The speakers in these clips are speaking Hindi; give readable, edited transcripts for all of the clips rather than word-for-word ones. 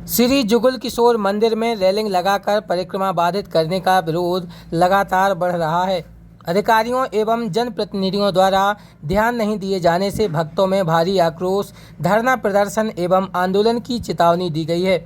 श्री जुगल किशोर मंदिर में रेलिंग लगाकर परिक्रमा बाधित करने का विरोध लगातार बढ़ रहा है। अधिकारियों एवं जनप्रतिनिधियों द्वारा ध्यान नहीं दिए जाने से भक्तों में भारी आक्रोश, धरना प्रदर्शन एवं आंदोलन की चेतावनी दी गई है।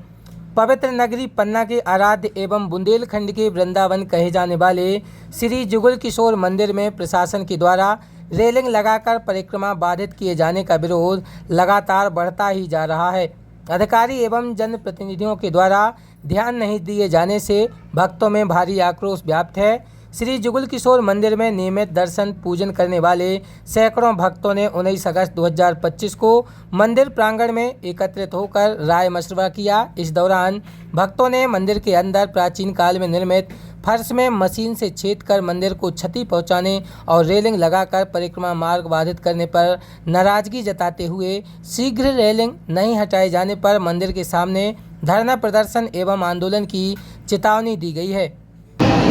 पवित्र नगरी पन्ना के आराध्य एवं बुंदेलखंड के वृंदावन कहे जाने वाले श्री जुगल किशोर मंदिर में प्रशासन के द्वारा रेलिंग लगाकर परिक्रमा बाधित किए जाने का विरोध लगातार बढ़ता ही जा रहा है। अधिकारी एवं जनप्रतिनिधियों के द्वारा ध्यान नहीं दिए जाने से भक्तों में भारी आक्रोश व्याप्त है। श्री जुगल किशोर मंदिर में नियमित दर्शन पूजन करने वाले सैकड़ों भक्तों ने 19 अगस्त 2025 को मंदिर प्रांगण में एकत्रित होकर राय मशवरा किया। इस दौरान भक्तों ने मंदिर के अंदर प्राचीन काल में निर्मित फर्श में मशीन से छेद कर मंदिर को क्षति पहुंचाने और रेलिंग लगाकर परिक्रमा मार्ग बाधित करने पर नाराजगी जताते हुए शीघ्र रेलिंग नहीं हटाए जाने पर मंदिर के सामने धरना प्रदर्शन एवं आंदोलन की चेतावनी दी गई है।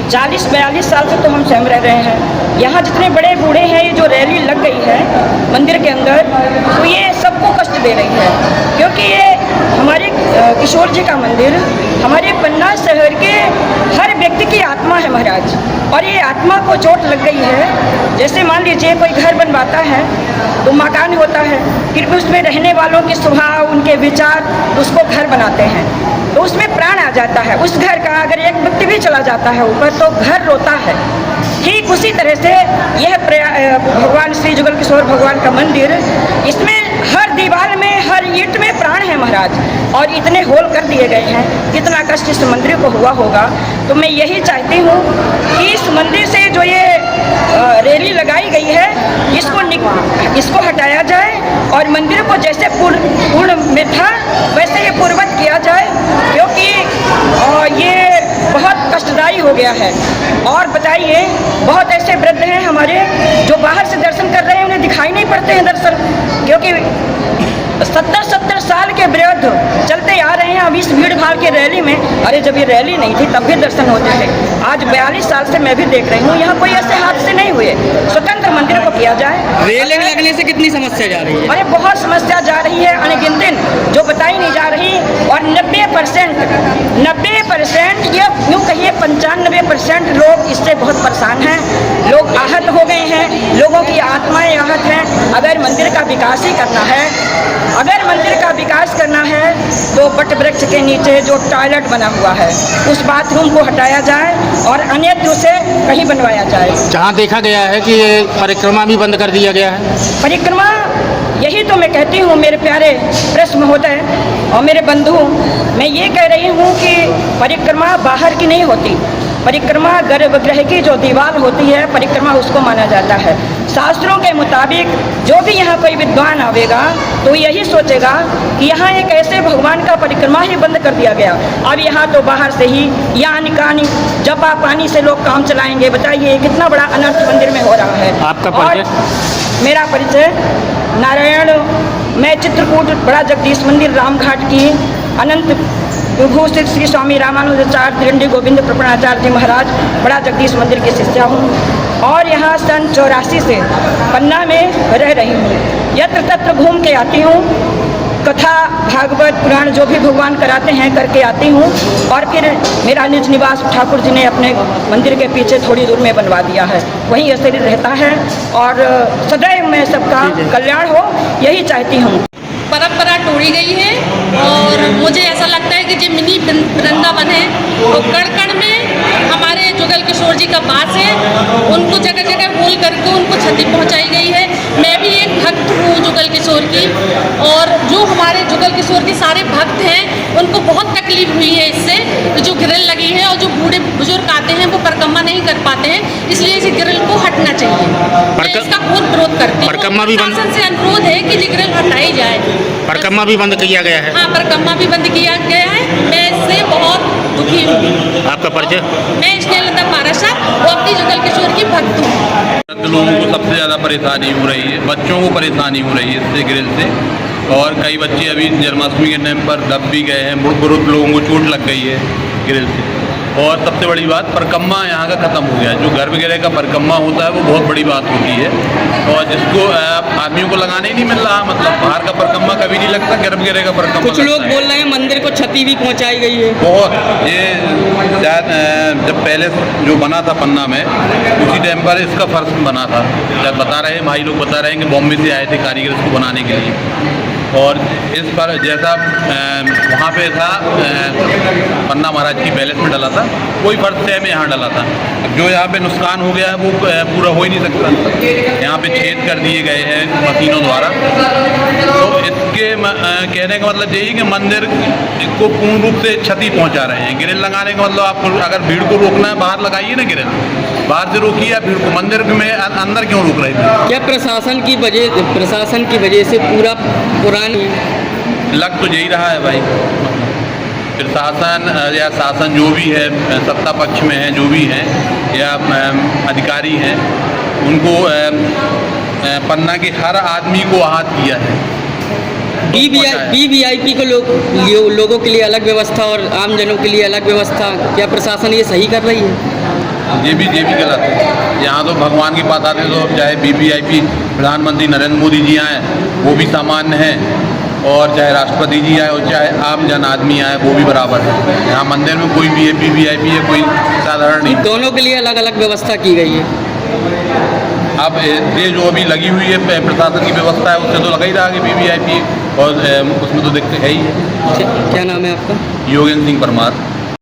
40-42 साल से तो हम सहम रह रहे हैं। यहाँ जितने बड़े बूढ़े हैं, ये जो रैली लग गई है मंदिर के अंदर, तो ये सबको कष्ट दे रही है, क्योंकि ये हमारे किशोर जी का मंदिर हमारे पन्ना शहर के हर व्यक्ति की आत्मा है महाराज। और ये आत्मा को चोट लग गई है। जैसे मान लीजिए कोई घर बनवाता है तो मकान होता है, फिर भी उसमें रहने वालों के स्वभाव, उनके विचार उसको घर बनाते हैं, तो उसमें प्राण आ जाता है। उस घर का अगर एक व्यक्ति भी चला जाता है ऊपर तो घर रोता है। ठीक उसी तरह से यह भगवान श्री जुगल किशोर भगवान का मंदिर, इसमें हर दीवार में, हर ईंट में प्राण है महाराज। और इतने होल कर दिए गए हैं, कितना कष्ट इस मंदिर को हुआ होगा। तो मैं यही चाहती हूँ कि इस मंदिर से जो ये रैली लगाई गई है, इसको हटाया जाए और मंदिर को जैसे पूर्ण में था वैसे ये पूर्ववत किया जाए, क्योंकि ये बहुत कष्टदायी हो गया है। और बताइए, बहुत ऐसे वृद्ध हैं हमारे जो बाहर से दर्शन कर रहे हैं, उन्हें दिखाई नहीं पड़ते हैं दर्शन, क्योंकि 70 साल के वृद्ध चलते आ रहे हैं अब इस भीड़ भाड़ की रैली में। अरे जब ये रैली नहीं थी तब भी दर्शन होते थे। आज 42 साल से मैं भी देख रही हूँ, यहाँ कोई ऐसे हादसे नहीं हुए। स्वतंत्र मंदिर को किया जाए। रेलिंग लगने से कितनी समस्या जा रही है? अरे बहुत समस्या जा रही है, अनगिनत जो बताई नहीं जा रही। और 90% ये यूँ कहिए 95% लोग इससे बहुत परेशान हैं। लोग आहत हो गए हैं, लोगों की आत्माएं आहत हैं। अगर मंदिर का विकास ही करना है, तो बट वृक्ष के नीचे जो टॉयलेट बना हुआ है उस बाथरूम को हटाया जाए और अन्यत्र उसे कहीं बनवाया जाए। जहाँ देखा गया है कि ये परिक्रमा भी बंद कर दिया गया है। परिक्रमा, यही तो मैं कहती हूँ मेरे प्यारे प्रेस महोदय और मेरे बंधु, मैं ये कह रही हूँ कि परिक्रमा बाहर की नहीं होती। परिक्रमा गर्भगृह की जो दीवार होती है, परिक्रमा उसको माना जाता है। शास्त्रों के मुताबिक जो भी यहाँ कोई विद्वान आवेगा तो यही सोचेगा कि यहाँ एक ऐसे भगवान का परिक्रमा ही बंद कर दिया गया। अब यहाँ तो बाहर से ही यानी कहानी जपा पानी से लोग काम चलाएंगे। बताइए कितना बड़ा अनर्थ मंदिर में हो रहा है। आपका परिचय? मेरा परिचय नारायण, मैं चित्रकूट बड़ा जगदीश मंदिर रामघाट की अनंत विभूषित श्री स्वामी रामानुजाचार्य धरंडी गोविंद प्रपणाचार्य जी महाराज बड़ा जगदीश मंदिर की शिष्या हूँ और यहाँ सन 84 से पन्ना में रह रही हूँ। यत्र तत्र घूम के आती हूँ, कथा भागवत पुराण जो भी भगवान कराते हैं करके आती हूँ। और फिर मेरा निज निवास ठाकुर जी ने अपने मंदिर के पीछे थोड़ी दूर में बनवा दिया है, वहीं यह शरीर रहता है और सदैव मैं सबका कल्याण हो यही चाहती हूँ। परंपरा तोड़ी गई है और मुझे ऐसा लगता है कि जो मिनी वृंदावन है वो कण कण में हमारे जुगल किशोर जी का वास है। उनको जगह जगह होल करके उनको क्षति पहुंचाई गई है। मैं भी एक भक्त हूँ जुगल किशोर की, और जो हमारे जुगल किशोर के सारे भक्त हैं उनको बहुत तकलीफ हुई है इससे। जो ग्रिल लगी है और जो बूढ़े बुजुर्ग आते हैं वो परिक्रमा नहीं कर पाते हैं, इसलिए इस ग्रिल को हटना चाहिए। मैं इसका बहुत विरोध करती हूँ। प्रशासन से अनुरोध है कि ये ग्रिल हटाई जाए। परिक्रमा भी बंद किया गया है। हाँ, परिक्रमा भी बंद किया गया है। मैं इससे बहुत दुखी हूँ। आपका परिचय? मैं स्नेहलता पाराशर और अपनी जुगल किशोर की भक्त हूँ। लोगों को सबसे ज़्यादा परेशानी हो रही है, बच्चों को परेशानी हो रही है इससे, ग्रिल से। और कई बच्चे अभी जन्माष्टमी के टाइम पर दब भी गए हैं, बुजुर्ग लोगों को चोट लग गई है ग्रिल से। और सबसे बड़ी बात परिक्रमा यहाँ का ख़त्म हो गया है। जो गर्भगृह का परिक्रमा होता है वो बहुत बड़ी बात होती है, और जिसको आदमियों को लगाने ही नहीं मिल रहा। मतलब बाहर का परिक्रमा कभी नहीं लगता, गर्भगृह का परिक्रमा कुछ लोग बोल रहे हैं मंदिर को क्षति भी पहुंचाई गई है। बहुत। ये शायद जब पहले जो बना था पन्ना में, उसी टाइम पर इसका फर्श बना था। जब बता रहे हैं भाई लोग बता रहे हैं कि बॉम्बे से आए थे कारीगर इसको बनाने के लिए, और इस पर जैसा वहाँ पे था पन्ना महाराज की पैलेस में डला था, वही फर्श सेम यहाँ डला था। अब जो यहाँ पे नुकसान हो गया है वो पूरा हो ही नहीं सकता। यहाँ पे छेद कर दिए गए हैं मशीनों द्वारा। तो इसके कहने का मतलब यही कि मंदिर को पूर्ण रूप से क्षति पहुँचा रहे हैं। ग्रिल लगाने का मतलब आपको अगर भीड़ को रोकना है बाहर लगाइए ना ग्रिल, बाहर से रोकिए या भीड़ को, मंदिर में अंदर क्यों रोक रहे थे? क्या प्रशासन की वजह से पूरा पुरानी लग तो यही रहा है भाई। प्रशासन या शासन जो भी है, सत्ता पक्ष में है जो भी हैं या अधिकारी हैं, उनको पन्ना के हर आदमी को आहत किया है। वीवीआईपी को लोगों के लिए अलग व्यवस्था और आम जनों के लिए अलग व्यवस्था, क्या प्रशासन ये सही कर रही है? ये भी गलत है। यहाँ तो भगवान की बात आती है तो चाहे वीवीआईपी प्रधानमंत्री नरेंद्र मोदी जी आए वो भी सामान्य हैं, और चाहे राष्ट्रपति जी आए और चाहे आम जन आदमी आए वो भी बराबर है। यहाँ मंदिर में कोई भी है, वीवीआईपी है, कोई साधारण नहीं। दोनों के लिए अलग अलग व्यवस्था की गई है। अब ये जो अभी लगी हुई है प्रशासन की व्यवस्था है, उससे तो लगा ही रहा कि वीवीआईपी, और उसमें तो देखते है ही है। क्या नाम है आपका? योगेंद्र सिंह परमार।